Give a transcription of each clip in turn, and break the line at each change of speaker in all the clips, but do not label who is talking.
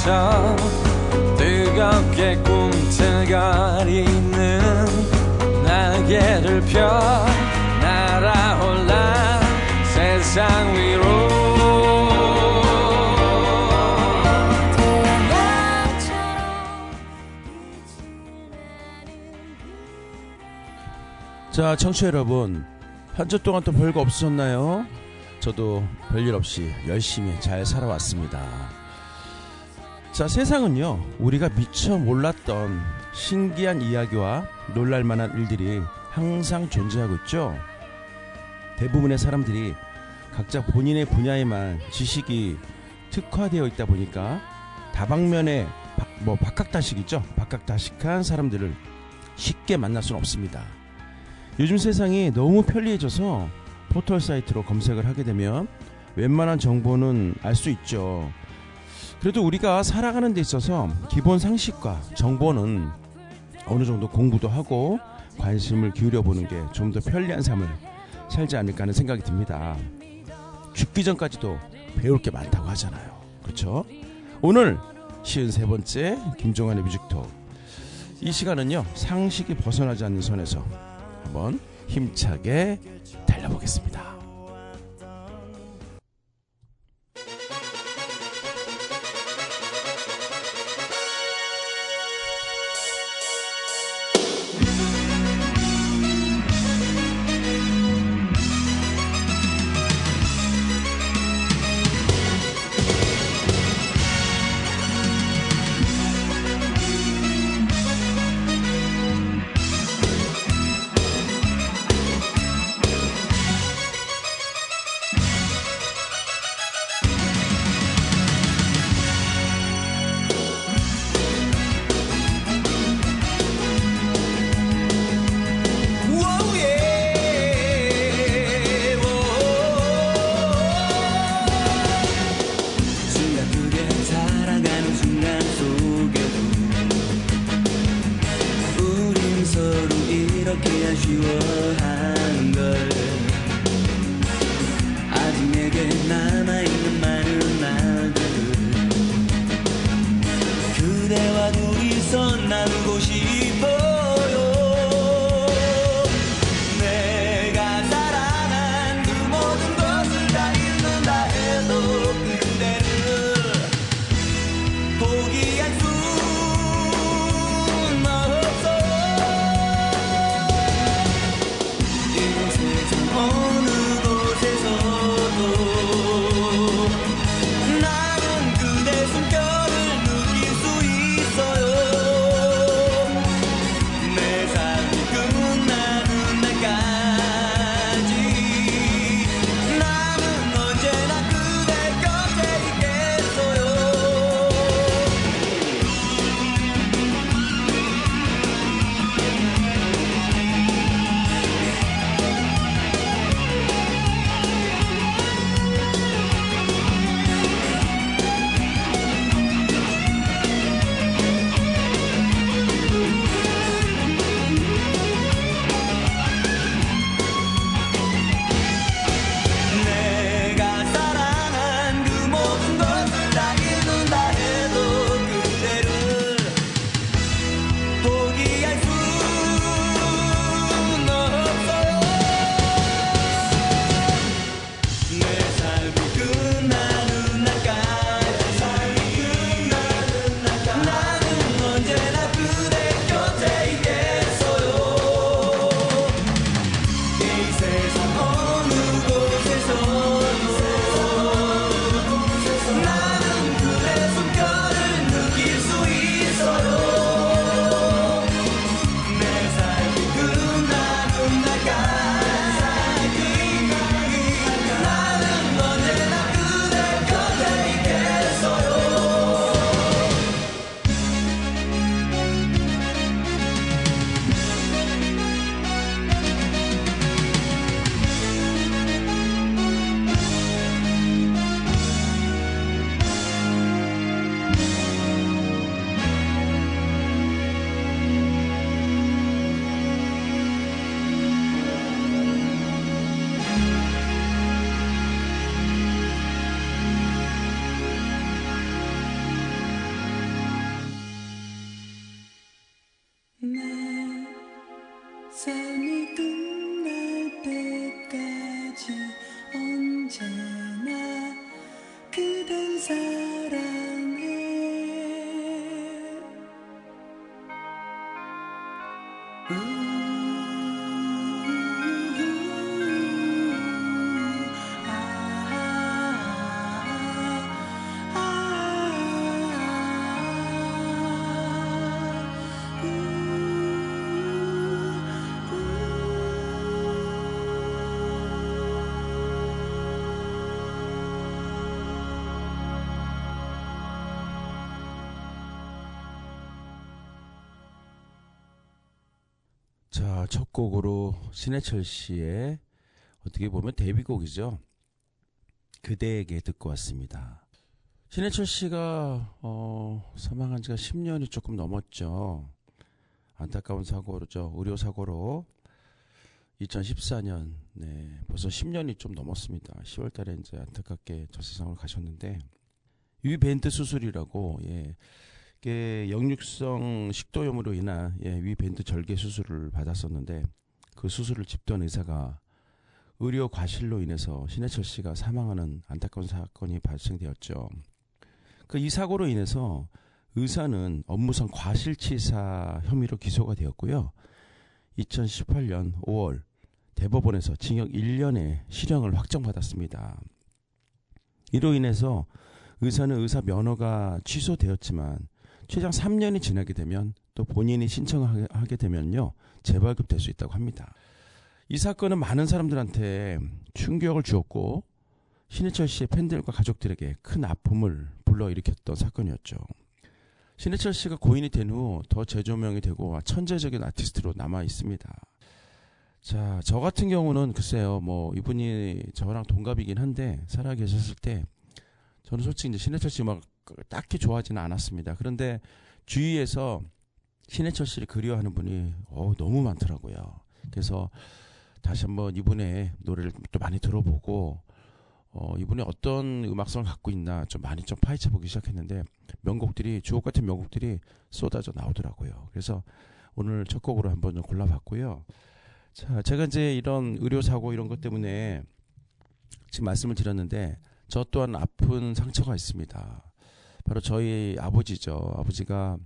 위에서 뜨겁게 꿈틀거리는 날개를 펴 날아올라 세상 위로.
자, 청취자 여러분, 한 주 동안 또 별거 없으셨나요? 저도 별일 없이 열심히 잘 살아왔습니다. 자, 세상은요, 우리가 미처 몰랐던 신기한 이야기와 놀랄만한 일들이 항상 존재하고 있죠. 대부분의 사람들이 각자 본인의 분야에만 지식이 특화되어 있다 보니까 다방면에 박학다식이죠. 박학다식한 사람들을 쉽게 만날 수는 없습니다. 요즘 세상이 너무 편리해져서 포털 사이트로 검색을 하게 되면 웬만한 정보는 알 수 있죠. 그래도 우리가 살아가는 데 있어서 기본 상식과 정보는 어느 정도 공부도 하고 관심을 기울여보는 게 좀 더 편리한 삶을 살지 않을까 하는 생각이 듭니다. 죽기 전까지도 배울 게 많다고 하잖아요. 그렇죠? 오늘 53번째 김종환의 뮤직톡. 이 시간은요, 상식이 벗어나지 않는 선에서 한번 힘차게 달려보겠습니다.
어느 곳에서도 삶이 끝날 때까지 언제나 그댈 사랑해.
자, 첫 곡으로 신해철 씨의 어떻게 보면 데뷔곡이죠. 그대에게 듣고 왔습니다. 신해철 씨가 사망한 지가 10년이 조금 넘었죠. 안타까운 사고로죠. 의료사고로 2014년, 네, 벌써 10년이 좀 넘었습니다. 10월 달에 이제 안타깝게 저 세상을 가셨는데, 위밴드 수술이라고, 예, 이게 역류성 식도염으로 인한 위밴드 절개 수술을 받았었는데, 그 수술을 집도한 의사가 의료 과실로 인해서 신해철 씨가 사망하는 안타까운 사건이 발생되었죠. 이 사고로 인해서 의사는 업무상 과실치사 혐의로 기소가 되었고요. 2018년 5월 대법원에서 징역 1년의 실형을 확정받았습니다. 이로 인해서 의사는 의사 면허가 취소되었지만 최장 3년이 지나게 되면 또 본인이 신청하게 되면요, 재발급될 수 있다고 합니다. 이 사건은 많은 사람들한테 충격을 주었고 신해철 씨의 팬들과 가족들에게 큰 아픔을 불러일으켰던 사건이었죠. 신해철 씨가 고인이 된 후 더 재조명이 되고 천재적인 아티스트로 남아 있습니다. 자, 저 같은 경우는 글쎄요, 뭐 이분이 저랑 동갑이긴 한데 살아 계셨을 때 저는 솔직히 이제 신해철 씨 막 딱히 좋아하지는 않았습니다. 그런데 주위에서 신해철 씨를 그리워하는 분이 너무 많더라고요. 그래서 다시 한번 이분의 노래를 또 많이 들어보고 이분이 어떤 음악성을 갖고 있나 좀 많이 좀 파헤쳐 보기 시작했는데, 명곡들이, 주옥 같은 명곡들이 쏟아져 나오더라고요. 그래서 오늘 첫 곡으로 한번 좀 골라봤고요. 자, 제가 이제 이런 의료사고 이런 것 때문에 지금 말씀을 드렸는데, 저 또한 아픈 상처가 있습니다. 바로 저희 아버지죠. 아버지가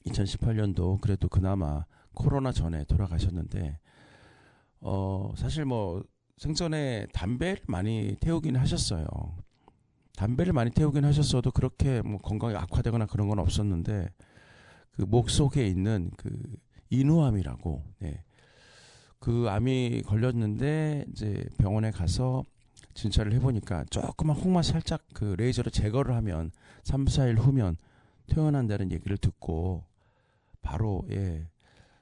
2018년도 그래도 그나마 코로나 전에 돌아가셨는데, 사실 뭐 생전에 담배를 많이 태우긴 하셨어요. 담배를 많이 태우긴 하셨어도 그렇게 뭐 건강이 악화되거나 그런 건 없었는데, 그 목 속에 있는 그 인후암이라고, 네, 그 암이 걸렸는데 이제 병원에 가서 진찰을 해보니까 조그만 홍만 살짝 그 레이저로 제거를 하면 3, 4일 후면 퇴원한다는 얘기를 듣고 바로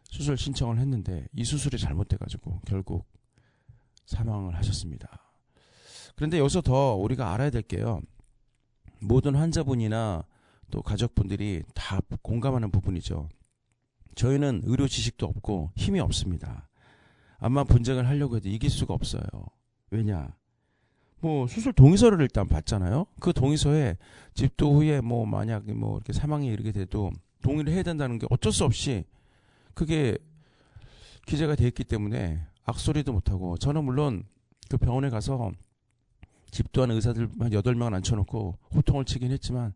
수술 신청을 했는데, 이 수술이 잘못돼가지고 결국 사망을 하셨습니다. 그런데 여기서 더 우리가 알아야 될 게요, 모든 환자분이나 또 가족분들이 다 공감하는 부분이죠. 저희는 의료 지식도 없고 힘이 없습니다. 암만 분쟁을 하려고 해도 이길 수가 없어요. 왜냐? 뭐 수술 동의서를 일단 받잖아요. 그 동의서에 집도 후에 뭐 만약 뭐 이렇게 사망에 이르게 돼도 동의를 해야 된다는 게 어쩔 수 없이 그게 기재가 돼 있기 때문에 악소리도 못하고, 저는 물론 그 병원에 가서 집도한 의사들 한 8명을 앉혀놓고 호통을 치긴 했지만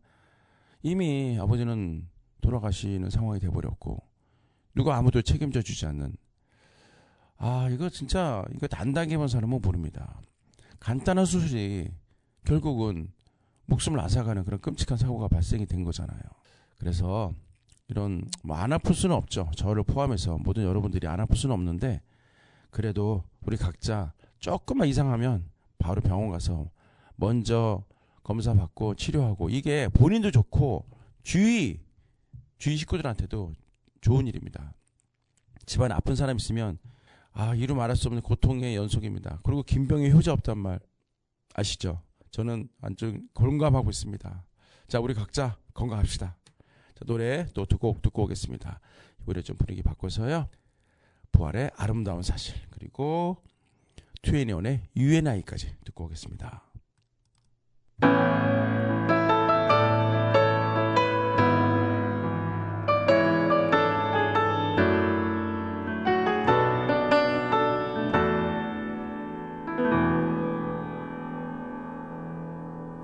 이미 아버지는 돌아가시는 상황이 돼버렸고 누가 아무도 책임져 주지 않는, 이거 진짜 이거 안 당해본 사람은 모릅니다. 간단한 수술이 결국은 목숨을 앗아가는 그런 끔찍한 사고가 발생이 된 거잖아요. 그래서 이런 뭐 안 아플 수는 없죠. 저를 포함해서 모든 여러분들이 안 아플 수는 없는데, 그래도 우리 각자 조금만 이상하면 바로 병원 가서 먼저 검사 받고 치료하고, 이게 본인도 좋고 주위 식구들한테도 좋은 일입니다. 집안에 아픈 사람 있으면 이루 말할 수 없는 고통의 연속입니다. 그리고 김병희 효자 없단 말 아시죠? 저는 완전 공감하고 있습니다. 자, 우리 각자 건강합시다. 자, 노래 또 두 곡 듣고 오겠습니다. 이번에 좀 분위기 바꿔서요, 부활의 아름다운 사실, 그리고 2NE1의 UNI까지 듣고 오겠습니다.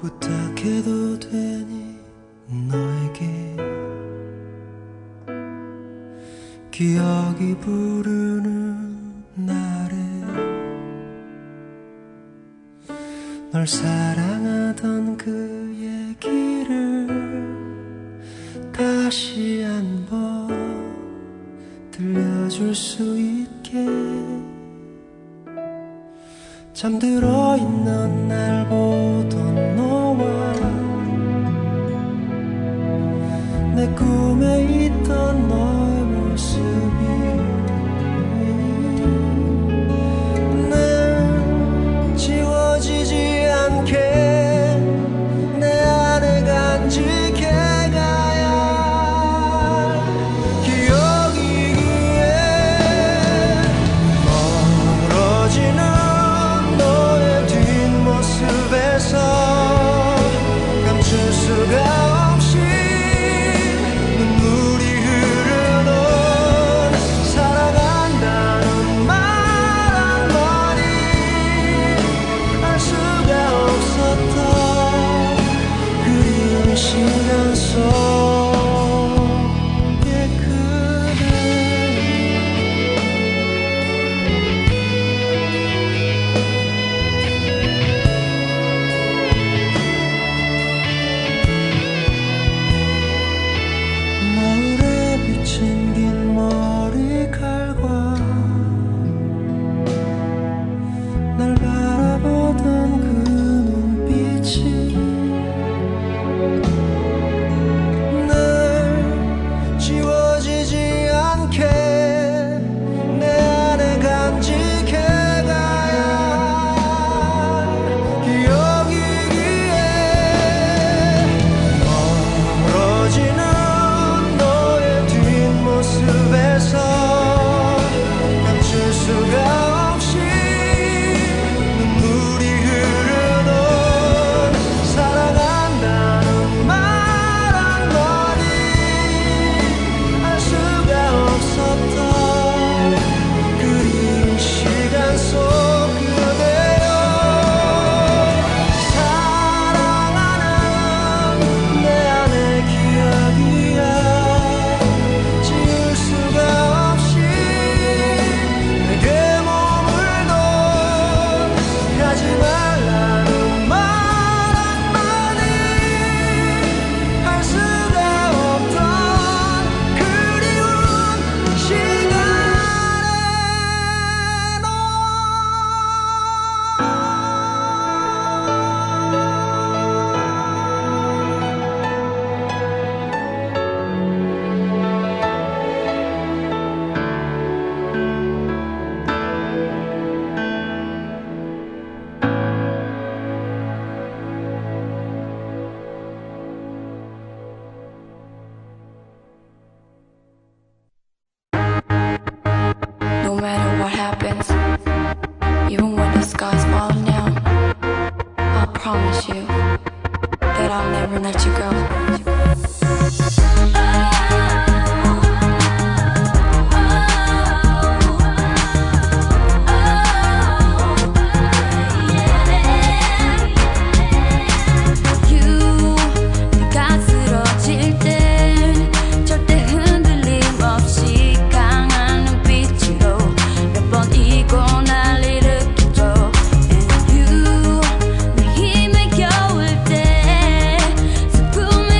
부탁해도 되니 너에게 기억이 부르는 날에 널 사랑하던 그 얘기를 다시 한번 들려줄 수 있게 잠들어 있는 날 보던 너와 내 꿈에 있던 너의 모습이 늘 지워지지 않게 내 안에 간직해 가야 기억이기에 멀어지는 너의 뒷모습에서 감출 수가 없이 눈물이 흐르는 사랑한다는 말 한마디 알 수가 없었던 그리운 시간 속에 그대 노을에 비친 긴 머리칼과 날 바라보던 그 눈빛이 늘 지워지지 않게 내 안에 간직해 가야 기억이기에 멀어지는 너의 뒷모습에서 감출 수가 없이 눈물이 흐르는 사랑한다는 말 한마디 알 수가 없었던 그리운 시간 속 그대여 사랑하는 내 안의 기억이야 지울 수가 없이 내게 몸을 넌 가지 말라는 말 한마디 할 수가 없던 그리운 시간에 너
No matter what happens, even when the sky's falling down, I'll promise you that I'll never let you go. 네가 쓰러질 땐 절대 흔들림 없이 강한 눈빛으로 몇 번이고 날 일으켜줘. And you 내 힘에 겨울 때 슬픔에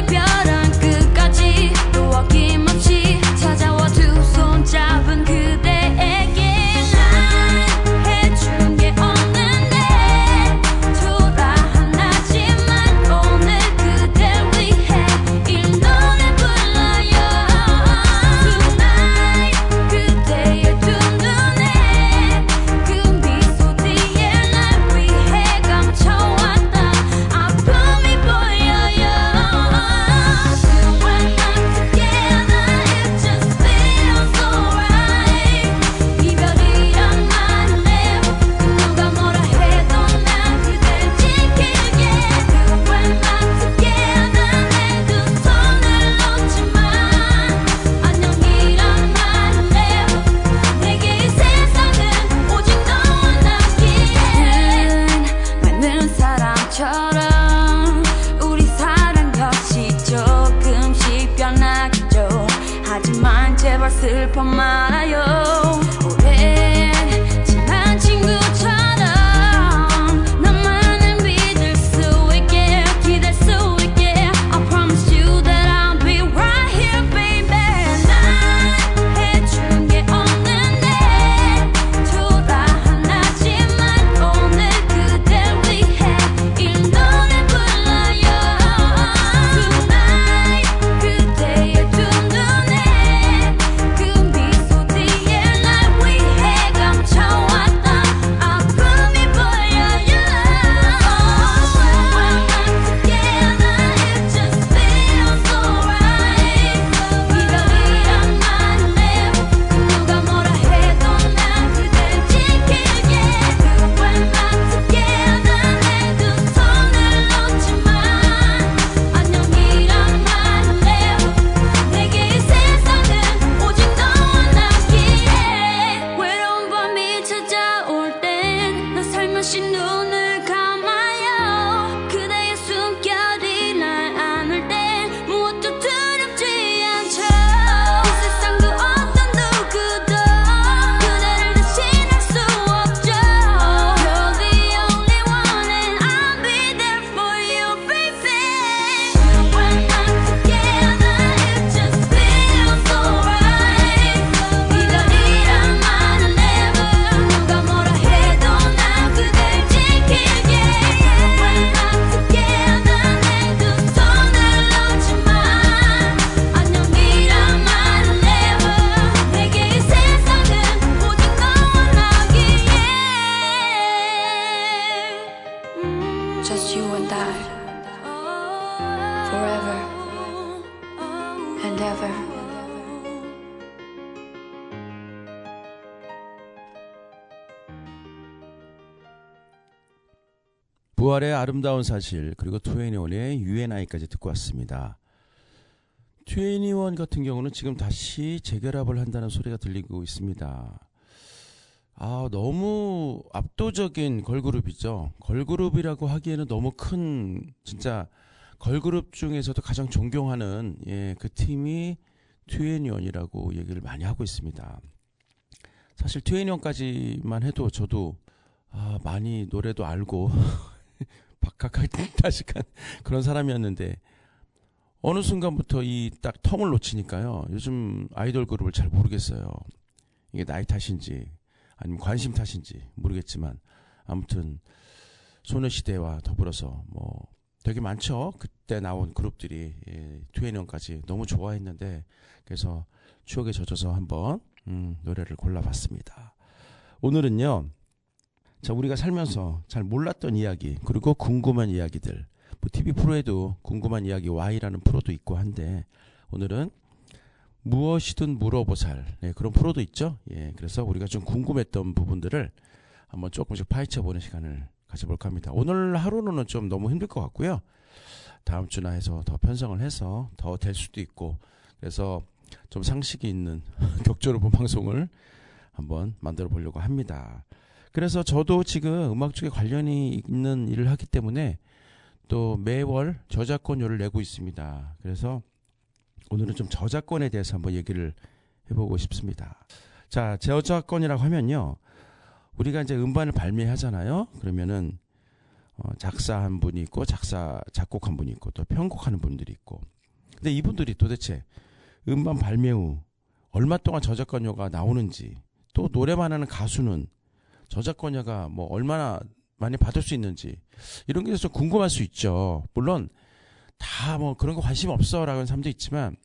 부활의 아름다운 사실 그리고 2NE1의 UNI까지 듣고 왔습니다. 2NE1 같은 경우는 지금 다시 재결합을 한다는 소리가 들리고 있습니다. 너무 압도적인 걸그룹이죠. 걸그룹이라고 하기에는 너무 큰, 진짜 걸그룹 중에서도 가장 존경하는 그 팀이 2NE1이라고 얘기를 많이 하고 있습니다. 사실 2NE1까지만 해도 저도 많이 노래도 알고 박학다식한 그런 사람이었는데 어느 순간부터 이 딱 텀을 놓치니까요. 요즘 아이돌 그룹을 잘 모르겠어요. 이게 나이 탓인지 아니면 관심 탓인지 모르겠지만 아무튼 소녀시대와 더불어서 뭐 되게 많죠. 그때 나온 그룹들이 2NE1까지 너무 좋아했는데 그래서 추억에 젖어서 한번 노래를 골라봤습니다. 오늘은요. 자, 우리가 살면서 잘 몰랐던 이야기 그리고 궁금한 이야기들 뭐 TV 프로에도 궁금한 이야기 Y라는 프로도 있고 한데 오늘은 무엇이든 물어보살 그런 프로도 있죠. 그래서 우리가 좀 궁금했던 부분들을 한번 조금씩 파헤쳐보는 시간을 가져볼까 합니다. 오늘 하루는 좀 너무 힘들 것 같고요. 다음 주나 해서 더 편성을 해서 더 될 수도 있고 그래서 좀 상식이 있는 격조로본 방송을 한번 만들어 보려고 합니다. 그래서 저도 지금 음악 쪽에 관련이 있는 일을 하기 때문에 또 매월 저작권료를 내고 있습니다. 그래서 오늘은 좀 저작권에 대해서 한번 얘기를 해보고 싶습니다. 자, 저작권이라고 하면요. 우리가 이제 음반을 발매하잖아요. 그러면은 작사 한 분이 있고 작곡 한 분이 있고 또 편곡하는 분들이 있고. 근데 이분들이 도대체 음반 발매 후 얼마 동안 저작권료가 나오는지 또 노래만 하는 가수는 저작권료가 뭐 얼마나 많이 받을 수 있는지 이런 게 좀 궁금할 수 있죠. 물론 다 뭐 그런 거 관심 없어라고 하는 사람도 있지만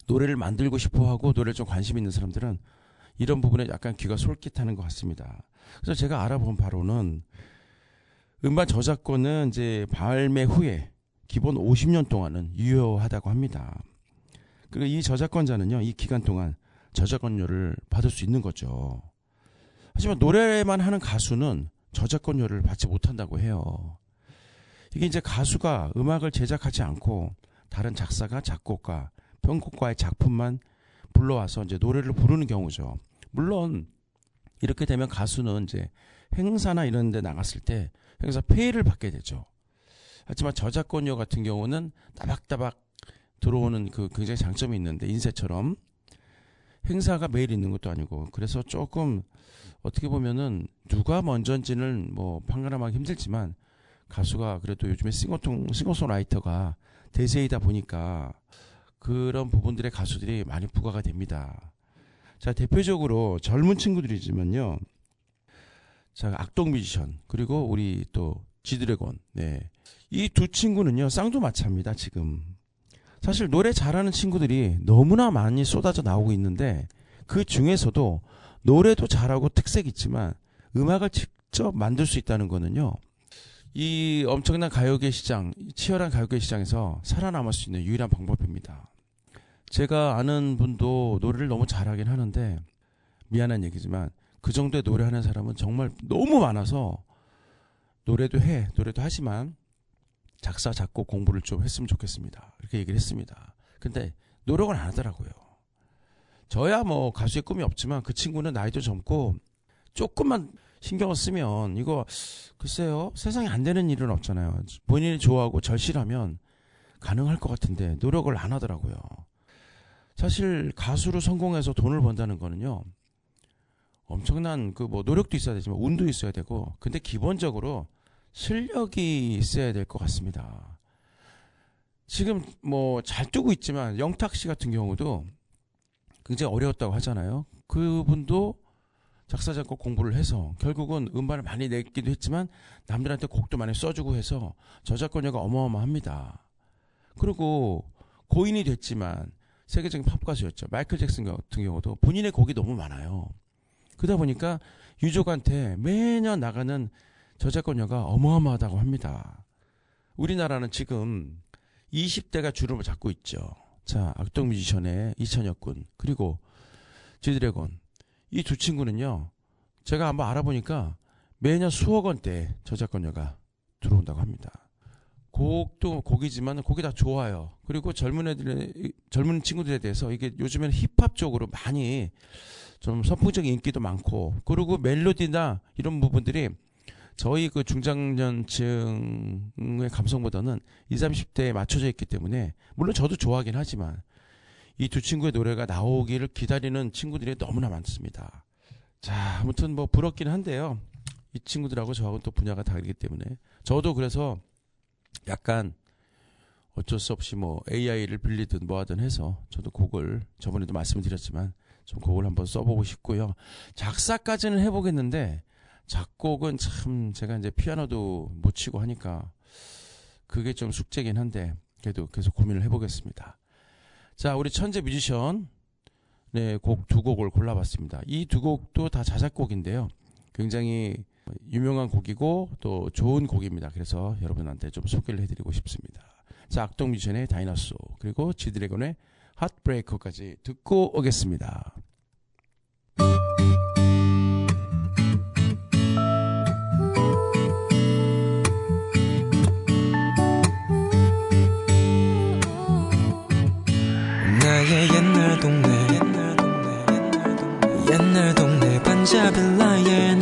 노래를 만들고 싶어 하고 노래를 좀 관심 있는 사람들은 이런 부분에 약간 귀가 솔깃하는 것 같습니다. 그래서 제가 알아본 바로는 음반 저작권은 이제 발매 후에 기본 50년 동안은 유효하다고 합니다. 그리고 이 저작권자는요, 이 기간 동안 저작권료를 받을 수 있는 거죠. 하지만 노래만 하는 가수는 저작권료를 받지 못한다고 해요. 이게 이제 가수가 음악을 제작하지 않고 다른 작사가, 작곡가, 편곡가의 작품만 불러와서 이제 노래를 부르는 경우죠. 물론 이렇게 되면 가수는 이제 행사나 이런 데 나갔을 때 행사 페이를 받게 되죠. 하지만 저작권료 같은 경우는 따박따박 들어오는 그 굉장히 장점이 있는데 인쇄처럼 행사가 매일 있는 것도 아니고 그래서 조금 어떻게 보면은 누가 먼저인지는 뭐 판가름하기 힘들지만 가수가 그래도 요즘에 싱어송라이터가 대세이다 보니까 그런 부분들의 가수들이 많이 부과가 됩니다. 자, 대표적으로 젊은 친구들이지만요. 자, 악동 뮤지션 그리고 우리 또 지드래곤 이 두 친구는요 쌍두마차입니다. 지금 사실 노래 잘하는 친구들이 너무나 많이 쏟아져 나오고 있는데 그 중에서도 노래도 잘하고 특색 있지만 음악을 직접 만들 수 있다는 거는요 이 엄청난 가요계 시장, 치열한 가요계 시장에서 살아남을 수 있는 유일한 방법입니다. 제가 아는 분도 노래를 너무 잘하긴 하는데 미안한 얘기지만 그 정도의 노래하는 사람은 정말 너무 많아서 노래도 하지만 작사, 작곡 공부를 좀 했으면 좋겠습니다. 이렇게 얘기를 했습니다. 근데 노력을 안 하더라고요. 저야 뭐 가수의 꿈이 없지만 그 친구는 나이도 젊고 조금만 신경을 쓰면 이거 글쎄요 세상에 안 되는 일은 없잖아요. 본인이 좋아하고 절실하면 가능할 것 같은데 노력을 안 하더라고요. 사실 가수로 성공해서 돈을 번다는 거는요 엄청난 그 뭐 노력도 있어야 되지만 운도 있어야 되고 근데 기본적으로 실력이 있어야 될 것 같습니다. 지금 뭐 잘 뜨고 있지만 영탁 씨 같은 경우도 굉장히 어려웠다고 하잖아요. 그분도 작사 작곡 공부를 해서 결국은 음반을 많이 냈기도 했지만 남들한테 곡도 많이 써주고 해서 저작권료가 어마어마합니다. 그리고 고인이 됐지만 세계적인 팝 가수였죠. 마이클 잭슨 같은 경우도 본인의 곡이 너무 많아요. 그러다 보니까 유족한테 매년 나가는 저작권료가 어마어마하다고 합니다. 우리나라는 지금 20대가 주름을 잡고 있죠. 자, 악동 뮤지션의 이찬혁 군 그리고 지드래곤 이 두 친구는요 제가 한번 알아보니까 매년 수억 원대 저작권료가 들어온다고 합니다. 곡도 곡이지만 곡이 다 좋아요. 그리고 젊은 친구들에 대해서 이게 요즘에는 힙합 쪽으로 많이 좀 선풍적인 인기도 많고, 그리고 멜로디나 이런 부분들이 저희 그 중장년층의 감성보다는 20, 30대에 맞춰져 있기 때문에, 물론 저도 좋아하긴 하지만 이 두 친구의 노래가 나오기를 기다리는 친구들이 너무나 많습니다. 자, 아무튼 뭐 부럽긴 한데요. 이 친구들하고 저하고는 또 분야가 다르기 때문에 저도 그래서 약간 어쩔 수 없이 뭐 AI를 빌리든 뭐 하든 해서 저도 곡을, 저번에도 말씀드렸지만 좀 곡을 한번 써보고 싶고요. 작사까지는 해보겠는데 작곡은 참 제가 이제 피아노도 못 치고 하니까 그게 좀 숙제긴 한데 그래도 계속 고민을 해보겠습니다. 자, 우리 천재 뮤지션 곡 두 곡을 골라봤습니다. 이 두 곡도 다 자작곡인데요. 굉장히 유명한 곡이고 또 좋은 곡입니다. 그래서 여러분한테 좀 소개를 해드리고 싶습니다. 자, 악동 뮤지션의 다이너소, 그리고 지드래곤의 핫브레이커까지 듣고 오겠습니다.
나의 옛날 동네 반자빌 라인,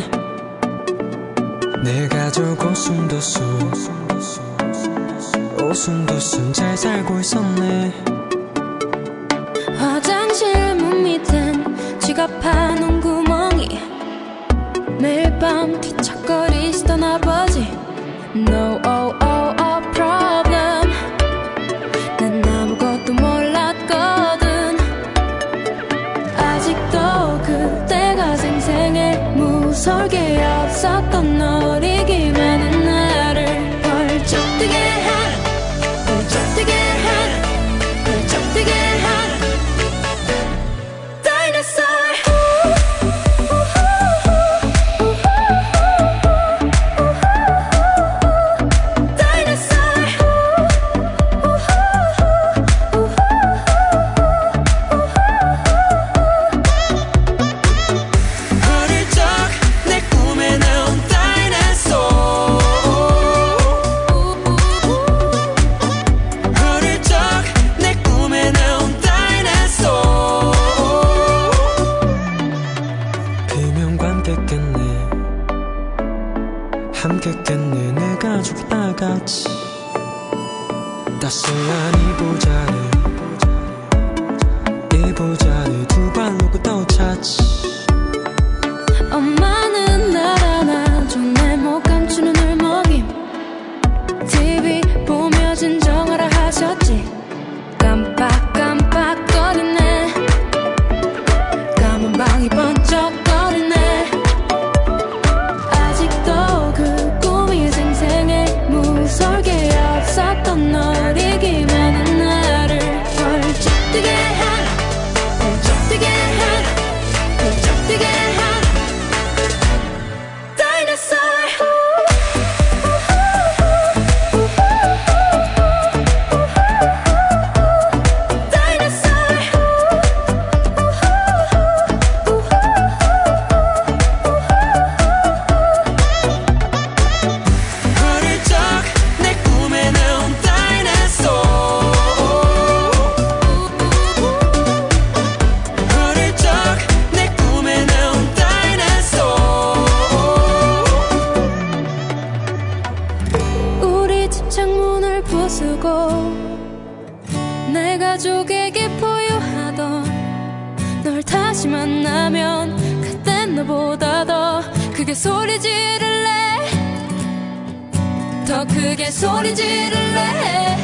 내 가족 오순도순 잘 살고 있었네.
화장실 문 밑엔 지갑하는 구멍이, 매일 밤 뒤척거리시던 아버지. No problem. 난 아무것도 몰랐거든. 아직도 그때가 생생해. 무설계 없었던 어리기만 한 나를 펄쩍 뛰게 한, 펄쩍 뛰게 한, 펄쩍 뛰게 한 Dinosaur.
어릴 적 내 꿈에 나온 Dinosaur. 어릴 적 내 꿈에 나온 Dinosaur. 비명관 깼겠네, 함께 깼네 내 가족이 다 같이. 따스한 이부자리 두 발로 또 찾지.
엄마는 날 안아줘 내 목 감추는 울먹임. TV 보며 진정하라 하셨지. 깜빡깜빡거리네. 까만 방이 번쩍거리네. 아직도 그 꿈이 생생해. 무설계 없었던 어리기만 한 나를 펄쩍 뛰게 한, 펄쩍 뛰게 한, 펄쩍 뛰게 한 Dinosaur.
어릴 적 내 꿈에 나온 Dinosaur. 어릴 적 내 꿈에 나온 Dinosaur.
우리 집 창문을 부수고 내 가족에게 보유하던, 널 다시 만나면 그땐 너보다 더 크게 소리 지를래. 더 크게 소리 지를래.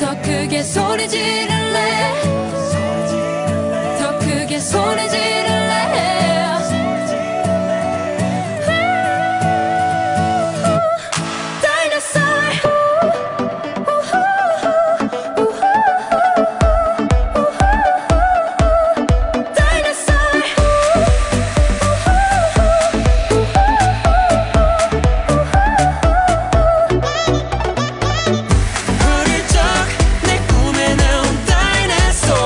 더 크게 소리 지를래. 더 크게 소리 지를래. Dinosaur. Dinosaur.
어릴 적 내 꿈에 나온 Dinosaur.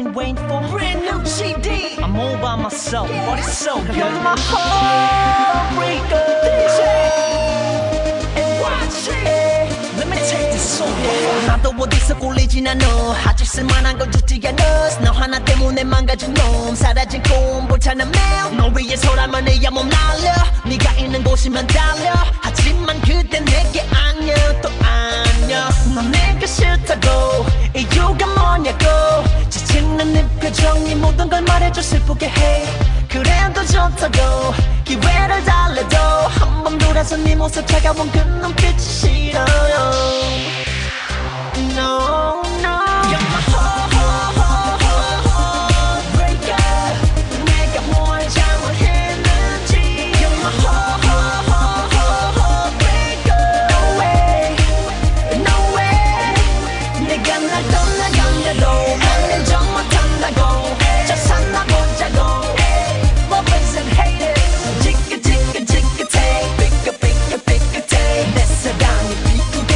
you waiting for? Brand new CD. I'm all by myself, but it's so good. You're my heartbreaker. DJ, and watch it. Let me take this song. 나도 어디서 꼴리진 않아. 아직 쓸만한 걸 주지 않아. 너 하나 때문에 망가진 놈. 사라진 꿈 불타는 매일. 너 위해서라면 내야 몸 날려. 네가 있는 곳이면 달려. 하지만 그때 내게 아냐 또 아냐. 넌 내가 싫다고 이유가 뭐냐고. 지치는 네 표정이 모든 걸 말해줘 슬프게 해. 그래도 좋다고 기회를 달래도 한 번 돌아서 네 모습 차가운 그 눈빛이 싫어요. No, no. You're my heartbreaker. 내가 뭘 잘못했는지. You're my heartbreaker. No way, no way. 내가 날 떠나간대도 나는 정 못한다고. 저 산나보자고. Love isn't hated. 지긋지긋지긋해. 삐끗삐끗삐끗해. 내 사랑이 비꾸게.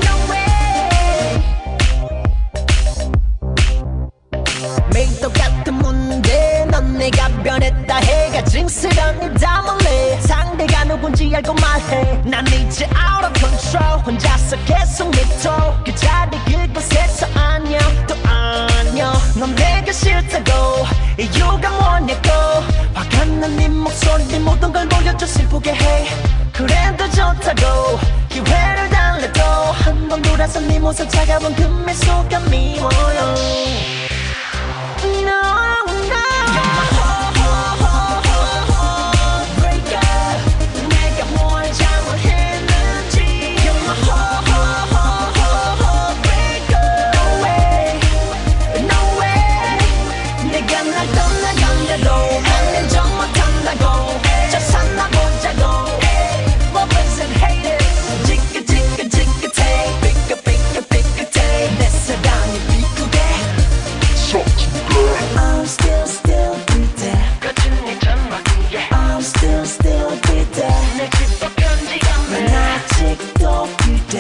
No way. 매일 똑같은 문제. 넌 내가 변했다 해가 징스러운 담을래. 상대가 누군지 알고 말해. 난 이제 out of control. 혼자서 계속 믿어. 그 자리 그곳에서 안녕 또 안녕. 넌 내가 싫다고 이유가 뭐냐고. 화가 난 네 목소리 모든 걸 보여줘 슬프게 해. 그래도 좋다고 기회를 달래도 한 번 돌아서 네 모습 차가운 그 미소가 미워요. No, no. You're my heartbreaker. 내가 뭘 잘못했는지. You're my heartbreaker. No way, no way. 내가 날 떠나간대도 나는 정 못한다고. 저 산나보자고. Love isn't hated. 지긋지긋지긋해. 삐끗삐끗삐끗해. 내 사랑이 비꾸게. I'm still be there. I'm still be there. 난 아직도 그대.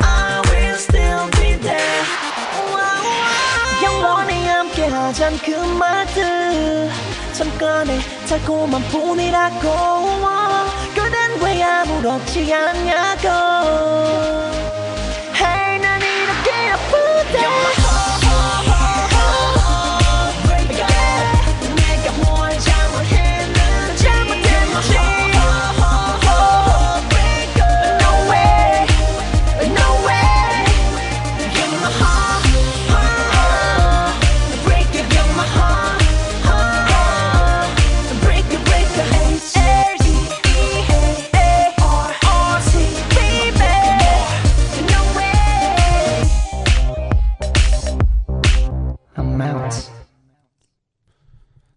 I will still be there. 영원히 함께하잔 그 말들 잠깐의 달콤한 뿐이라고. 그댄 왜 아무렇지 않냐고. Hey 난 이렇게 아프대.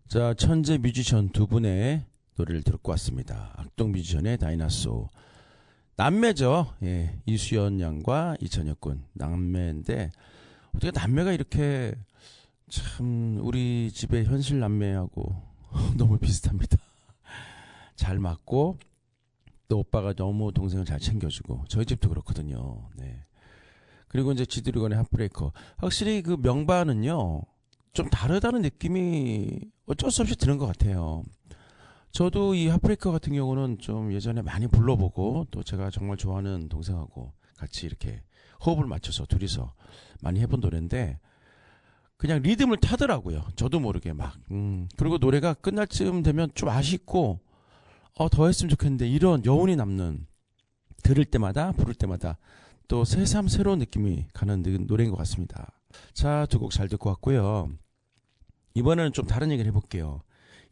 자, 천재 뮤지션 두 분의 노래를 듣고 왔습니다. 악동 뮤지션의 다이나소. 남매죠. 예, 이수연 양과 이찬혁 군 남매인데 어떻게 남매가 이렇게 참 우리 집의 현실 남매하고 너무 비슷합니다. 잘 맞고 또 오빠가 너무 동생을 잘 챙겨주고 저희 집도 그렇거든요. 네. 그리고 이제 지드래곤의 핫브레이커. 확실히 그 명반은요 좀 다르다는 느낌이 어쩔 수 없이 드는 것 같아요. 저도 이 핫브레이커 같은 경우는 좀 예전에 많이 불러보고 또 제가 정말 좋아하는 동생하고 같이 이렇게 호흡을 맞춰서 둘이서 많이 해본 노래인데 그냥 리듬을 타더라고요. 저도 모르게 막. 그리고 노래가 끝날 쯤 되면 좀 아쉽고 더 했으면 좋겠는데 이런 여운이 남는 들을 때마다 부를 때마다 또 새삼 새로운 느낌이 가는 노래인 것 같습니다. 자, 두 곡 잘 듣고 왔고요. 이번에는 좀 다른 얘기를 해볼게요.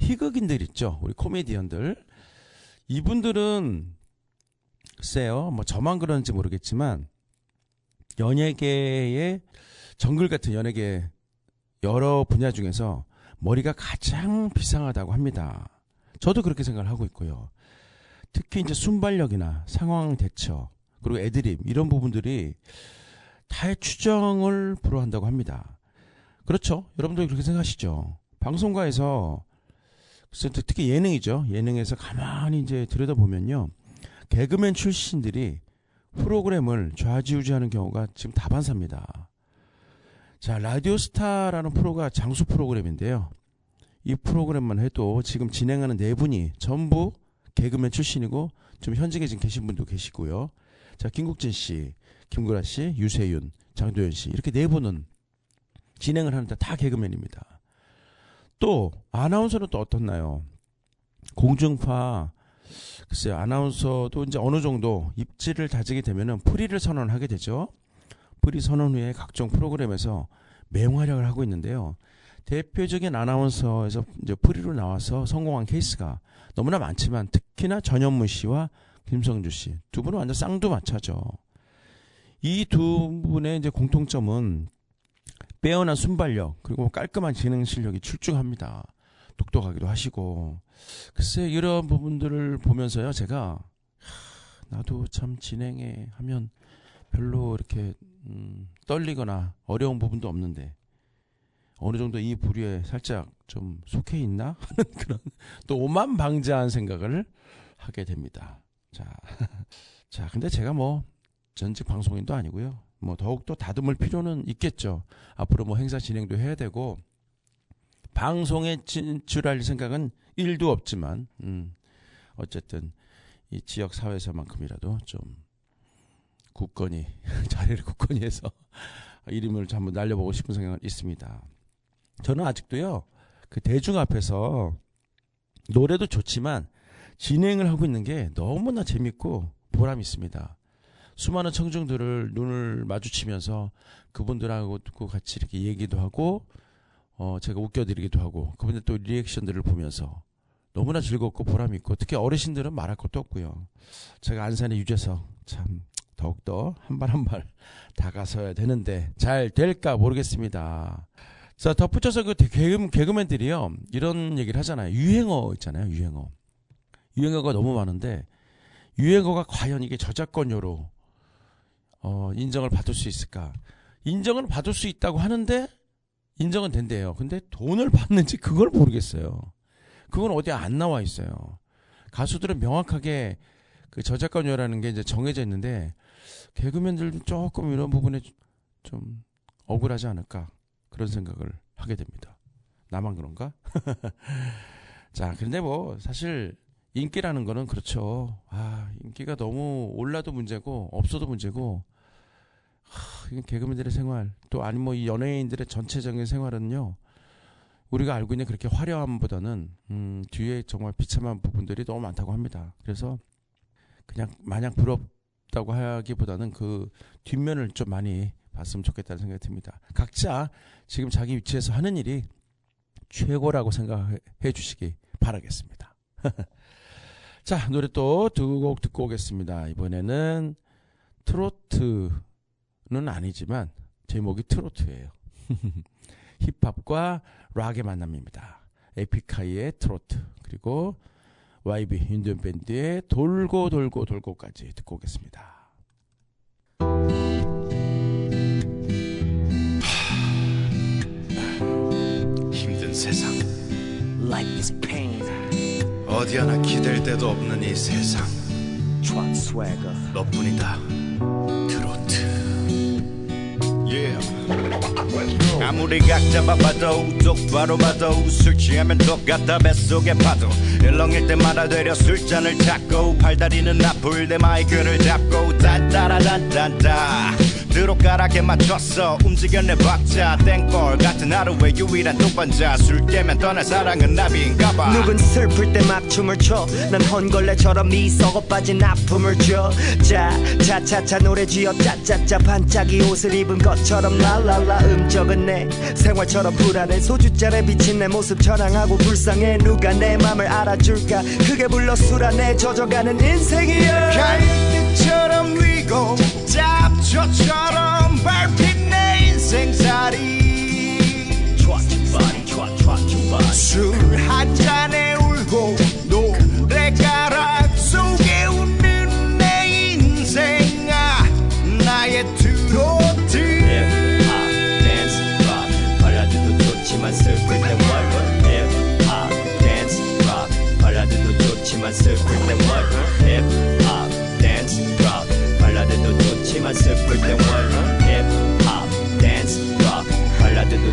희극인들 있죠. 우리 코미디언들. 이분들은 글쎄요. 뭐 저만 그런지 모르겠지만 연예계의 정글 같은 연예계 여러 분야 중에서 머리가 가장 비상하다고 합니다. 저도 그렇게 생각을 하고 있고요. 특히 이제 순발력이나 상황 대처 그리고 애드립 이런 부분들이 타의 추정을 불허한다고 합니다. 그렇죠. 여러분들 그렇게 생각하시죠. 방송가에서 특히 예능이죠. 예능에서 가만히 이제 들여다보면요. 개그맨 출신들이 프로그램을 좌지우지하는 경우가 지금 다반사입니다. 자, 라디오스타라는 프로가 장수 프로그램인데요. 이 프로그램만 해도 지금 진행하는 네 분이 전부 개그맨 출신이고 좀 현직에 지금 계신 분도 계시고요. 자, 김국진 씨, 김구라 씨, 유세윤, 장도연 씨 이렇게 네 분은 진행을 하는데 다 개그맨입니다. 또 아나운서는 또 어떻나요? 공중파 글쎄요, 아나운서도 이제 어느 정도 입지를 다지게 되면은 프리를 선언하게 되죠. 프리 선언 후에 각종 프로그램에서 맹활약을 하고 있는데요. 대표적인 아나운서에서 이제 프리로 나와서 성공한 케이스가 너무나 많지만 특히나 전현무 씨와 김성주 씨 두 분은 완전 쌍두마차죠. 이 두 분의 이제 공통점은 빼어난 순발력 그리고 깔끔한 진행 실력이 출중합니다. 똑똑하기도 하시고 글쎄 이런 부분들을 보면서요 제가 나도 참 진행에 하면 별로 이렇게 떨리거나 어려운 부분도 없는데 어느 정도 이 부류에 살짝 좀 속해 있나 하는 그런 또 오만방자한 생각을 하게 됩니다. 자 근데 제가 뭐 전직 방송인도 아니고요. 뭐 더욱더 다듬을 필요는 있겠죠. 앞으로 뭐 행사 진행도 해야 되고 방송에 진출할 생각은 1도 없지만 어쨌든 이 지역 사회에서만큼이라도 좀 굳건히 자리를 굳건히 해서 이름을 한번 날려보고 싶은 생각은 있습니다. 저는 아직도요 그 대중 앞에서 노래도 좋지만 진행을 하고 있는 게 너무나 재밌고 보람이 있습니다. 수많은 청중들을 눈을 마주치면서 그분들하고 같이 이렇게 얘기도 하고 제가 웃겨드리기도 하고 그분들 또 리액션들을 보면서 너무나 즐겁고 보람이 있고 특히 어르신들은 말할 것도 없고요. 제가 안산의 유재석 참 더욱더 한 발 한 발 다가서야 되는데 잘 될까 모르겠습니다. 자, 덧붙여서 그 개그맨들이요 이런 얘기를 하잖아요. 유행어 있잖아요. 유행어가 너무 많은데 유행어가 과연 이게 저작권료로 인정을 받을 수 있을까? 인정은 받을 수 있다고 하는데 인정은 된대요. 근데 돈을 받는지 그걸 모르겠어요. 그건 어디 안 나와 있어요. 가수들은 명확하게 그 저작권료라는 게 이제 정해져 있는데 개그맨들도 조금 이런 부분에 좀 억울하지 않을까 그런 생각을 하게 됩니다. 나만 그런가? 자, 근데 뭐 사실 인기라는 거는 그렇죠. 인기가 너무 올라도 문제고 없어도 문제고 이건 개그맨들의 생활 또 아니 뭐 이 연예인들의 전체적인 생활은요 우리가 알고 있는 그렇게 화려함보다는 뒤에 정말 비참한 부분들이 너무 많다고 합니다. 그래서 그냥 마냥 부럽다고 하기보다는 그 뒷면을 좀 많이 봤으면 좋겠다는 생각이 듭니다. 각자 지금 자기 위치에서 하는 일이 최고라고 생각해 주시기 바라겠습니다. 자, 노래 또 두 곡 듣고 오겠습니다. 이번에는 트로트는 아니지만 제목이 트로트예요. 힙합과 락의 만남입니다. 에픽하이의 트로트 그리고 YB 인디언 밴드의 돌고 돌고 돌고까지 듣고 오겠습니다.
힘든 세상
Life is pain.
어디 하나 기댈 데도 없는 이 세상
Truck swagger.
너뿐이다 트로트 아무리 각 잡아봐도 똑바로 봐도 술 취하면 똑같다 뱃속의 파도 일렁일 때마다 되려 술잔을 찾고 팔다리는 나쁠 때 마이크를 잡고 딴따라단딴따 드롭가락에 맞췄어 움직여 내 박자 땡벌 같은 하루의 유일한 독반자 술 깨면 떠날 사랑은 나비인가봐
누군 슬플 때 막 춤을 춰 난 헌걸레처럼 미소가 빠진 아픔을 줘 차차차차 노래 지어 짜짜짜 반짝이 옷을 입은 것처럼 랄랄라 음적은 내 생활처럼 불안해 소주잔에 비친 내 모습 저랑하고 불쌍해 누가 내 맘을 알아줄까 크게 불러 술 안에 젖어가는 인생이야
갈대처럼 위고 잡초처럼 밟힌 내 인생살이 술 한 잔에 울고 노래가락 속에 웃는 내 인생아 나의 트로트
힙합 댄스 락 발라드도 좋지만 슬플 땐 월 힙합 댄스 락 발라드도 좋지만 슬플 땐 월 힙합 댄스 락 발라드도 좋지만 슬플 땐 월 힙합 댄스 락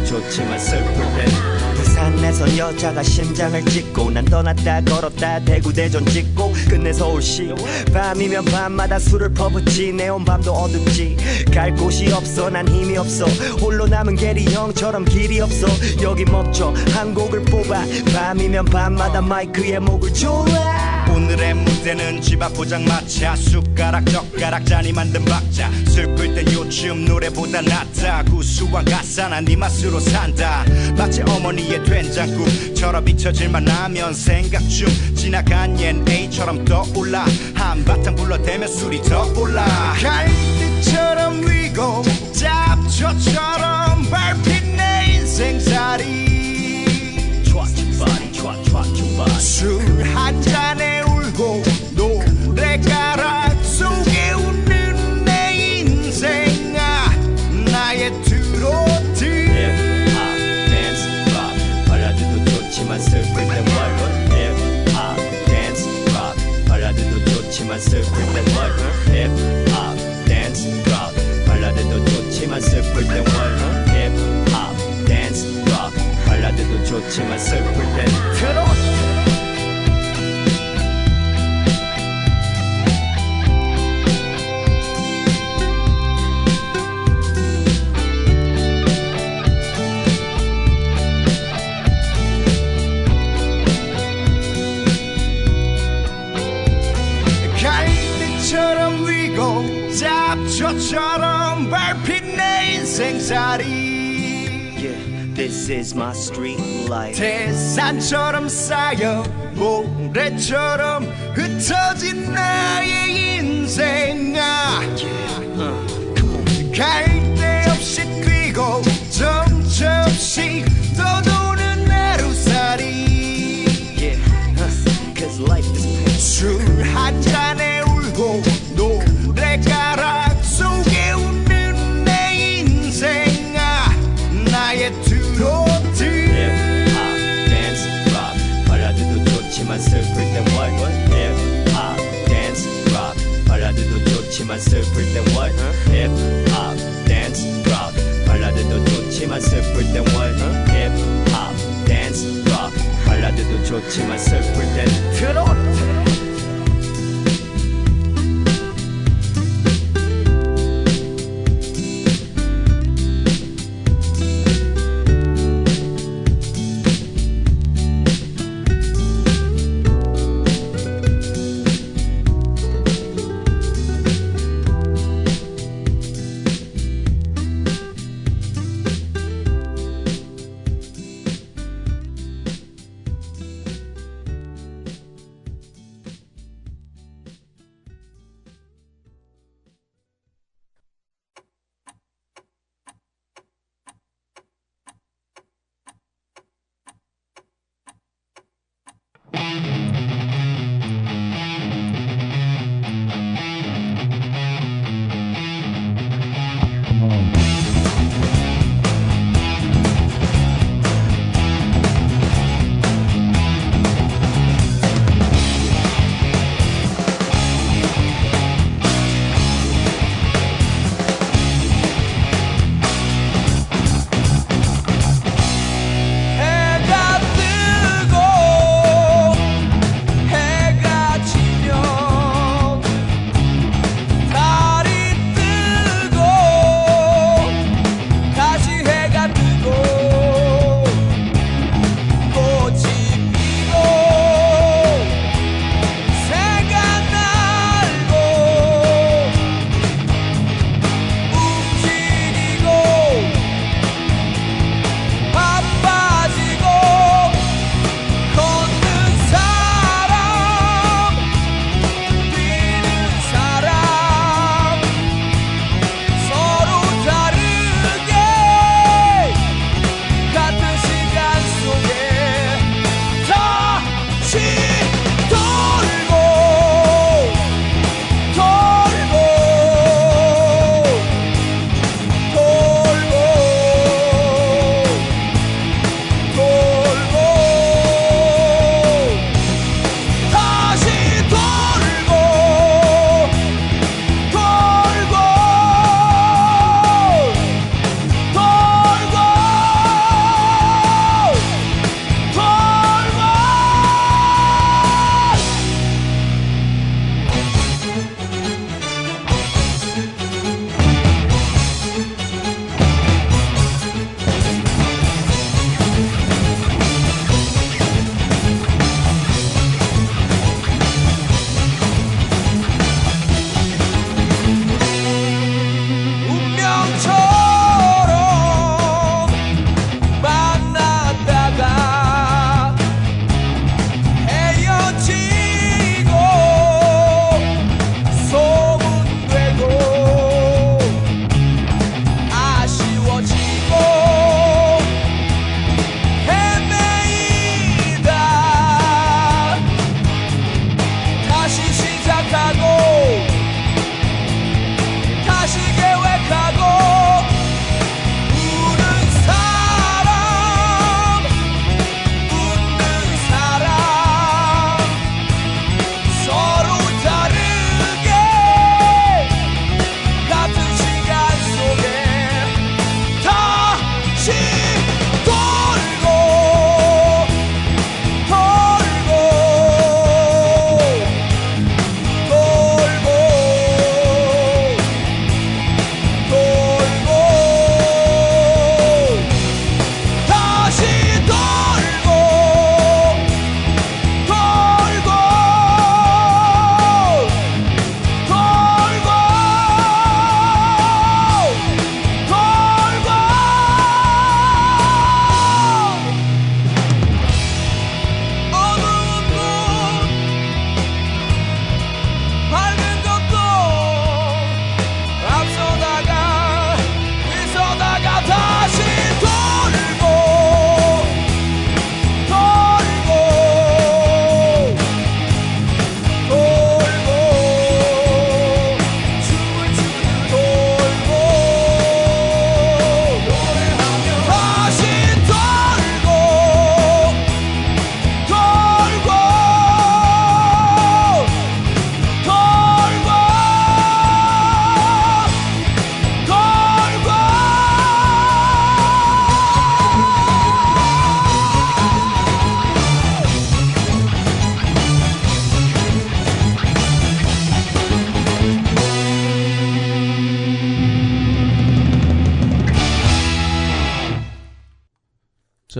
좋지만 슬플 땐 부산에선 여자가 심장을 찍고 난 떠났다 걸었다 대구 대전 찍고 끝내 서울시 밤이면 밤마다 술을 퍼붓지 내 온 밤도 어둡지 갈 곳이 없어 난 힘이 없어 홀로 남은 게리 형처럼 길이 없어 여기 멈춰 한 곡을 뽑아 밤이면 밤마다 마이크에 목을 졸라
오늘의 무대는 집 앞 포장마차 숟가락 젓가락 잔이 만든 박자 슬플 땐 요즘 노래보다 낫다 구수한 가사나 네 맛으로 산다 마치 어머니의 된장국처럼 잊혀질만 하면 생각 중 지나간 옛 A처럼 떠올라 한바탕 불러대며 술이 더 올라 갈대처럼 위고 잡초처럼 밟힌 내 인생살이 술 한 잔에 울고 노래가락 속에 웃는 내 인생아 나의 트로트
힙합 댄스 락 발라드도 좋지만 슬플 땐 뭘 힙합 댄스 락 발라드도 좋지만 슬플 땐 뭘 힙합 댄스 락 발라드도 좋지만 슬플 땐 뭘 힙합 댄스 락 발라드도 좋지만 슬플 땐 트로트
갈대처럼 위고 잡초처럼 밟힌 내 인생살이
Yeah, this is my street life
태산처럼 쌓여 모래처럼 흩어진 나의 인생아 갈 데 없이 뛰고 정처없이 떠도는 하루살이
Yeah, cause life is pain
술 한 잔에 울고 노래가락 속에 웃는 내 인생아 나의 트로트
힙합 댄스 락 발라드도 좋지만 슬플 땐 뭘 힙합 댄스 락 발라드도 좋지만 슬플 땐 뭘 힙합 댄스 락 발라드도 좋지만 슬플 땐 뭘 힙합 댄스 락 발라드도 좋지만 슬플 땐 트로트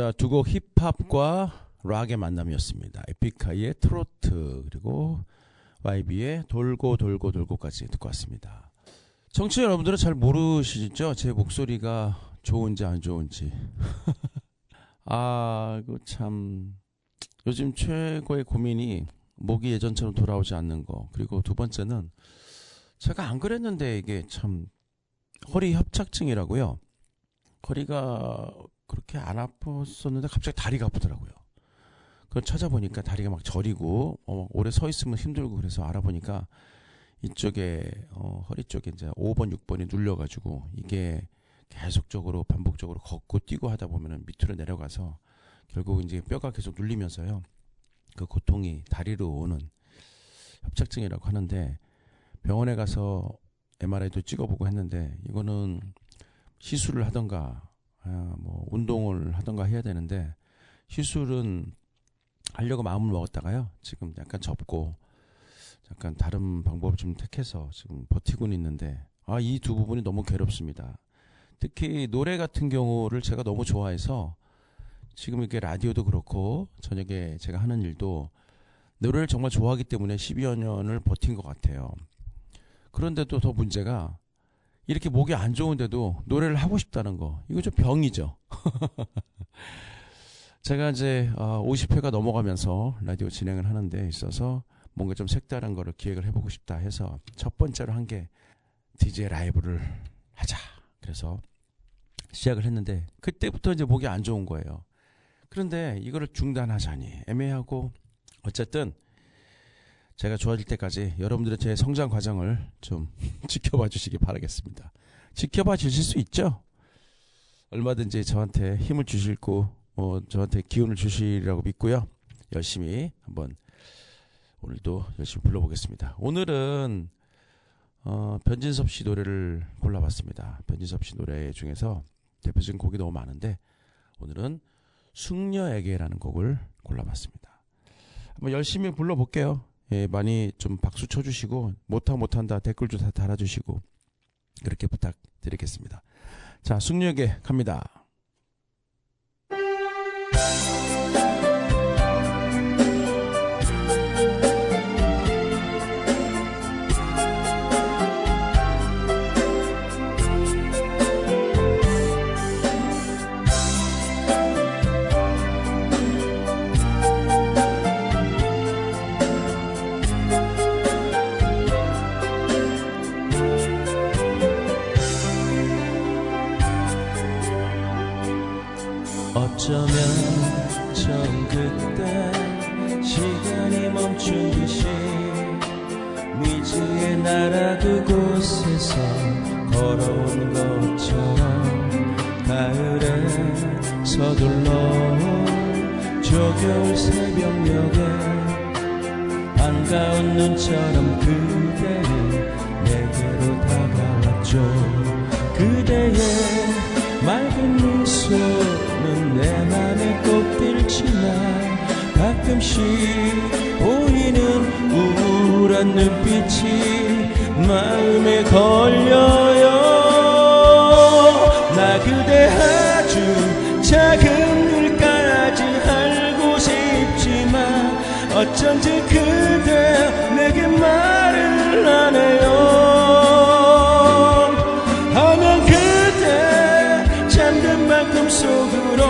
자, 두 곡 힙합과 락의 만남이었습니다. 에픽하이의 트로트 그리고 YB의 돌고 돌고 돌고까지 듣고 왔습니다. 청취자 여러분들은 잘 모르시죠? 제 목소리가 좋은지 안 좋은지. 아, 이거 참 요즘 최고의 고민이 목이 예전처럼 돌아오지 않는 거. 그리고 두 번째는 제가 안 그랬는데 이게 참 허리 협착증이라고요. 허리가 그렇게 안 아팠었는데 갑자기 다리가 아프더라고요. 그걸 찾아보니까 다리가 막 저리고 오래 서 있으면 힘들고 그래서 알아보니까 이쪽에 허리 쪽에 이제 5번, 6번이 눌려가지고 이게 계속적으로 반복적으로 걷고 뛰고 하다 보면은 밑으로 내려가서 결국 이제 뼈가 계속 눌리면서요. 그 고통이 다리로 오는 협착증이라고 하는데 병원에 가서 MRI도 찍어보고 했는데 이거는 시술을 하던가 뭐 운동을 하던가 해야 되는데 시술은 하려고 마음을 먹었다가요. 지금 약간 접고 약간 다른 방법을 좀 택해서 지금 버티고는 있는데 이 두 부분이 너무 괴롭습니다. 특히 노래 같은 경우를 제가 너무 좋아해서 지금 이렇게 라디오도 그렇고 저녁에 제가 하는 일도 노래를 정말 좋아하기 때문에 12여 년을 버틴 것 같아요. 그런데도 더 문제가 이렇게 목이 안 좋은데도 노래를 하고 싶다는 거. 이거 좀 병이죠. 제가 이제 50회가 넘어가면서 라디오 진행을 하는 데 있어서 뭔가 좀 색다른 거를 기획을 해보고 싶다 해서 첫 번째로 한 게 DJ 라이브를 하자. 그래서 시작을 했는데 그때부터 이제 목이 안 좋은 거예요. 그런데 이거를 중단하자니 애매하고 어쨌든 제가 좋아질 때까지 여러분들의 제 성장 과정을 좀 지켜봐 주시기 바라겠습니다. 지켜봐 주실 수 있죠? 얼마든지 저한테 힘을 주시고 저한테 기운을 주시리라고 믿고요. 열심히 한번 오늘도 열심히 불러보겠습니다. 오늘은 변진섭 씨 노래를 골라봤습니다. 변진섭 씨 노래 중에서 대표적인 곡이 너무 많은데 오늘은 숙녀에게라는 곡을 골라봤습니다. 한번 열심히 불러볼게요. 예, 많이 좀 박수 쳐주시고 못한다 댓글도 다 달아주시고 그렇게 부탁드리겠습니다. 자, 숙녀에게 갑니다.
어쩌면 처음 그때 시간이 멈춘 듯이 미지의 나라 그곳에서 걸어온 것처럼 가을에 서둘러 조겨울 새벽녘에 반가운 눈처럼 그대는 내게로 다가왔죠. 그대의 맑은 미소는 내 맘에 꼭 들지만 가끔씩 보이는 우울한 눈빛이 마음에 걸려요. 나 그대 아주 작은 일까지 알고 싶지만 어쩐지 그대 내게 말을 안 해요. 하면 그대 잠든 만큼 속으로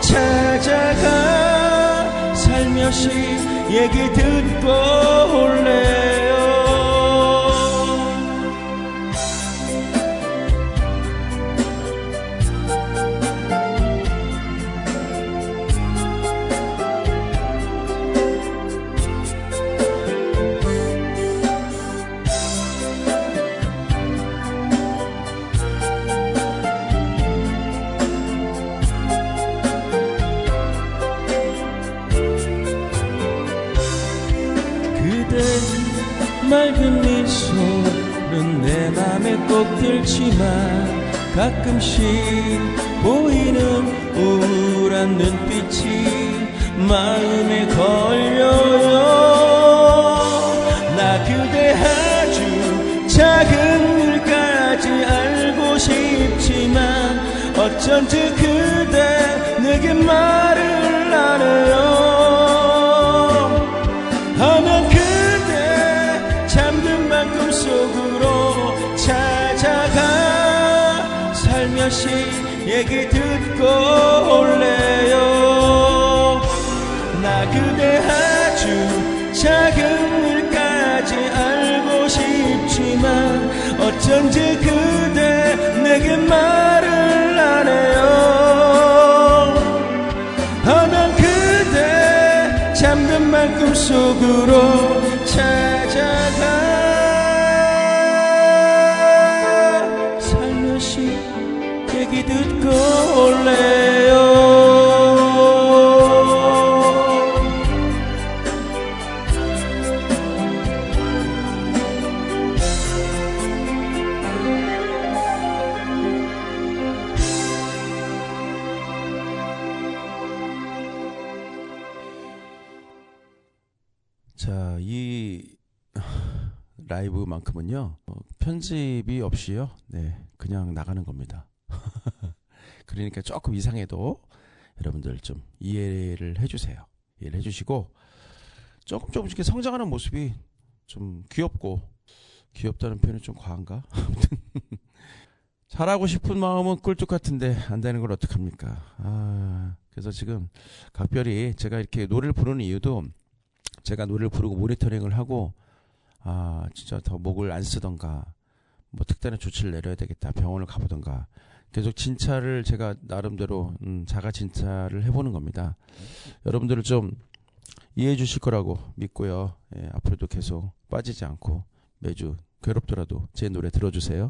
찾아가 살며시 얘기 듣고 올래요. 맑은 미소는 내 맘에 꼭 들지만 가끔씩 보이는 우울한 눈빛이 마음에 걸려요. 나 그대 아주 작은 일까지 알고 싶지만 어쩐지 그대 내게 말을 안 해요. 하면 그대 잠든 밤 꿈속으로 찾아가 살며시 얘기 듣고 올래요. 나 그대 아주 작은 일까지 알고 싶지만 어쩐지 그대 내게 말을 안 해요. 하면 그대 잠든 밤 꿈속으로 찾아가 살며시 얘기 듣고 올래요.
자, 이 라이브만큼은요 편집이 없이요, 네, 그냥 나가는 겁니다. 그러니까 조금 이상해도 여러분들 좀 이해를 해주세요. 이해를 해주시고 조금씩 이렇게 성장하는 모습이 좀 귀엽고, 귀엽다는 표현은 좀 과한가? 잘하고 싶은 마음은 꿀뚝 같은데 안 되는 걸 어떡합니까? 그래서 지금 각별히 제가 이렇게 노래를 부르는 이유도, 제가 노래를 부르고 모니터링을 하고 진짜 더 목을 안 쓰던가 뭐 특단의 조치를 내려야 되겠다, 병원을 가보던가 계속 진찰을 제가 나름대로 자가 진찰을 해보는 겁니다. 여러분들을 좀 이해해 주실 거라고 믿고요. 예, 앞으로도 계속 빠지지 않고 매주 괴롭더라도 제 노래 들어주세요.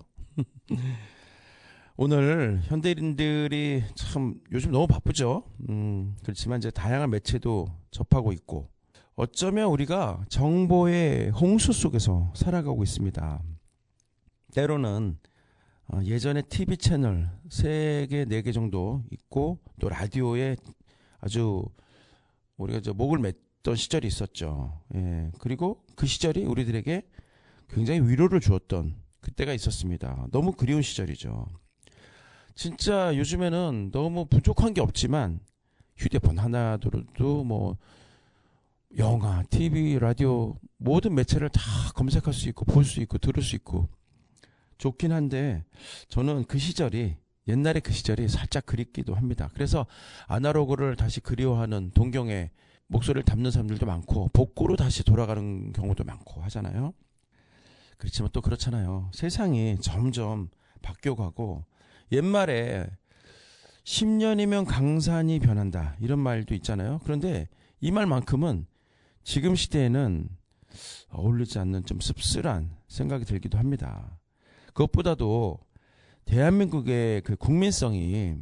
오늘 현대인들이 참 요즘 너무 바쁘죠. 그렇지만 이제 다양한 매체도 접하고 있고, 어쩌면 우리가 정보의 홍수 속에서 살아가고 있습니다. 때로는 예전에 TV 채널 3개, 4개 정도 있고, 또 라디오에 아주 우리가 목을 맸던 시절이 있었죠. 예, 그리고 그 시절이 우리들에게 굉장히 위로를 주었던 그때가 있었습니다. 너무 그리운 시절이죠. 진짜 요즘에는 너무 부족한 게 없지만 휴대폰 하나로도 뭐 영화, TV, 라디오 모든 매체를 다 검색할 수 있고 볼 수 있고 들을 수 있고 좋긴 한데, 저는 그 시절이, 옛날에 그 시절이 살짝 그립기도 합니다. 그래서 아날로그를 다시 그리워하는 동경의 목소리를 담는 사람들도 많고, 복고로 다시 돌아가는 경우도 많고 하잖아요. 그렇지만 또 그렇잖아요. 세상이 점점 바뀌어가고, 옛말에 10년이면 강산이 변한다 이런 말도 있잖아요. 그런데 이 말만큼은 지금 시대에는 어울리지 않는 좀 씁쓸한 생각이 들기도 합니다. 그것보다도 대한민국의 그 국민성이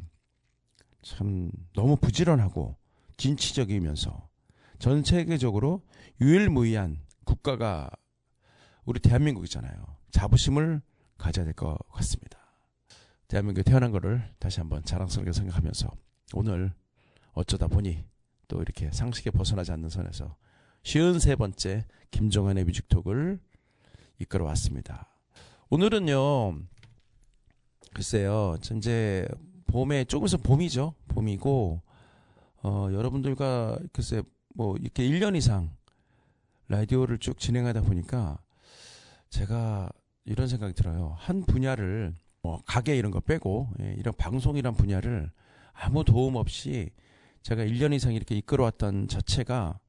참 너무 부지런하고 진취적이면서 전 세계적으로 유일무이한 국가가 우리 대한민국이잖아요. 자부심을 가져야 될 것 같습니다. 대한민국에 태어난 거를 다시 한번 자랑스럽게 생각하면서, 오늘 어쩌다 보니 또 이렇게 상식에 벗어나지 않는 선에서 53번째 김종환의 뮤직톡을 이끌어 왔습니다. 오늘은요, 글쎄요, 이제 봄에, 조금 있으면 봄이죠. 봄이고, 여러분들과 글쎄 뭐 이렇게 1년 이상 라디오를 쭉 진행하다 보니까 제가 이런 생각이 들어요. 한 분야를 가게 이런 거 빼고, 이런 방송이란 분야를 아무 도움 없이 제가 1년 이상 이렇게 이끌어왔던 자체가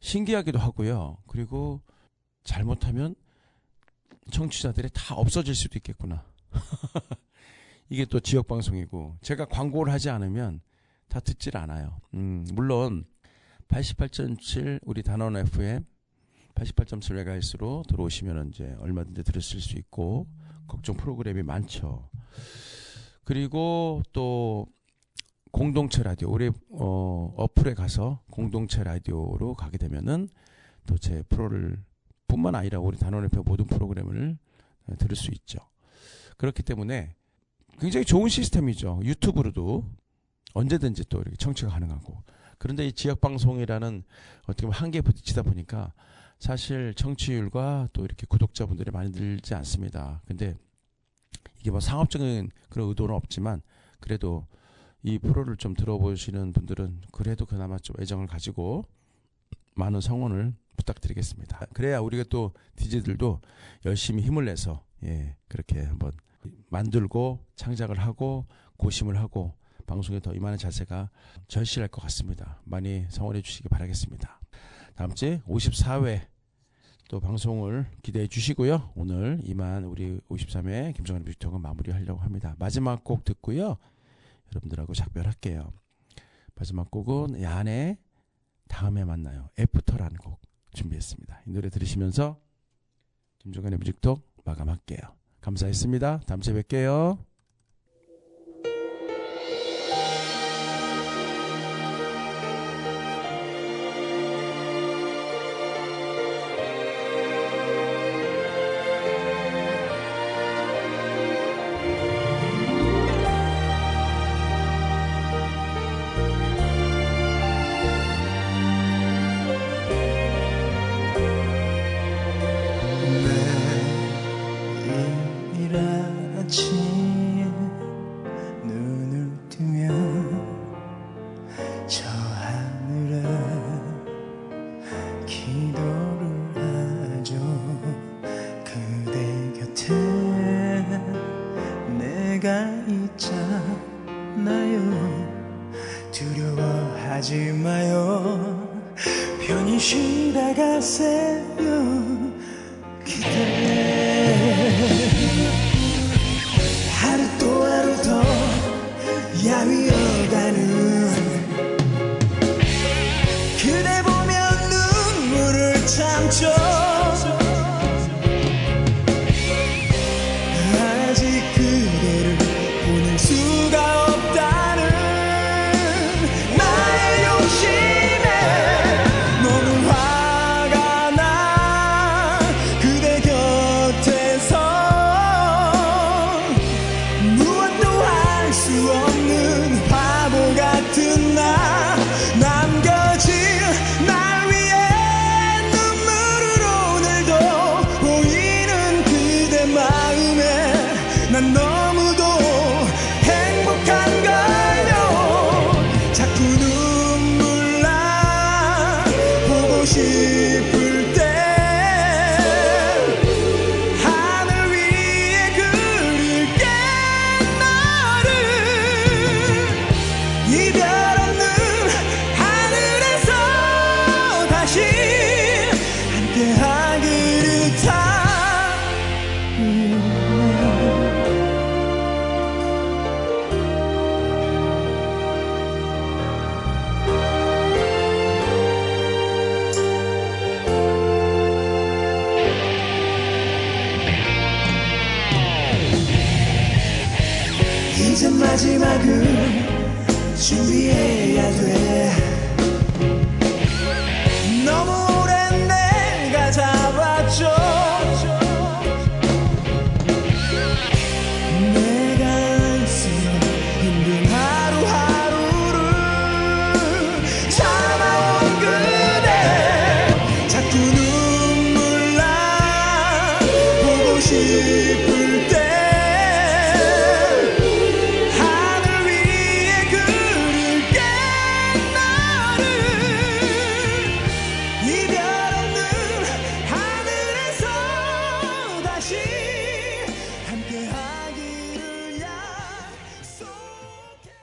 신기하기도 하고요. 그리고 잘못하면 청취자들이 다 없어질 수도 있겠구나. 이게 또 지역방송이고, 제가 광고를 하지 않으면 다 듣질 않아요. 물론 88.7 우리 단원 FM 88.7MHz로 들어오시면 이제 얼마든지 들으실 수 있고, 걱정 프로그램이 많죠. 그리고 또 공동체 라디오, 우리 어플에 가서 공동체 라디오로 가게 되면은 또 제 프로를 뿐만 아니라 우리 단원 FM 모든 프로그램을 들을 수 있죠. 그렇기 때문에 굉장히 좋은 시스템이죠. 유튜브로도 언제든지 또 이렇게 청취가 가능하고. 그런데 이 지역방송이라는 어떻게 보면 한계에 부딪히다 보니까 사실 청취율과 또 이렇게 구독자분들이 많이 늘지 않습니다. 근데 이게 뭐 상업적인 그런 의도는 없지만 그래도 이 프로를 좀 들어보시는 분들은 그래도 그나마 좀 애정을 가지고 많은 성원을 부탁드리겠습니다. 그래야 우리가 또 DJ들도 열심히 힘을 내서 그렇게 한번 만들고 창작을 하고 고심을 하고 방송에 더 임하는 자세가 절실할 것 같습니다. 많이 성원해 주시기 바라겠습니다. 다음 주에 54회 또 방송을 기대해 주시고요. 오늘 이만 우리 53회 김정환의 뮤직톡은 마무리하려고 합니다. 마지막 곡 듣고요. 여러분들하고 작별할게요. 마지막 곡은 야한의 다음에 만나요. 애프터라는 곡 준비했습니다. 이 노래 들으시면서 김정환의 뮤직톡 마감할게요. 감사했습니다. 다음 주에 뵐게요.
두려워하지 마요. 편히 쉬다 가세요. 그대 하루 또 하루 더 야위어가는 그대 보면 눈물을 참죠. 아직 그대를 보낼 수가 없다는 나의 욕심에 너무 화가 나. 그대 곁에서 무엇도 할 수 없는 바보 같은 나 남겨진 날 위해 눈물을 오늘도 보이는 그대 마음에 난 너무도 행복한걸요. 자꾸 눈물 나 보고 싶을 때 하늘 위에 그릴게 너를. 이별 없는 하늘에서 다시 함께하기를 다 이제 마지막은 준비해야 돼.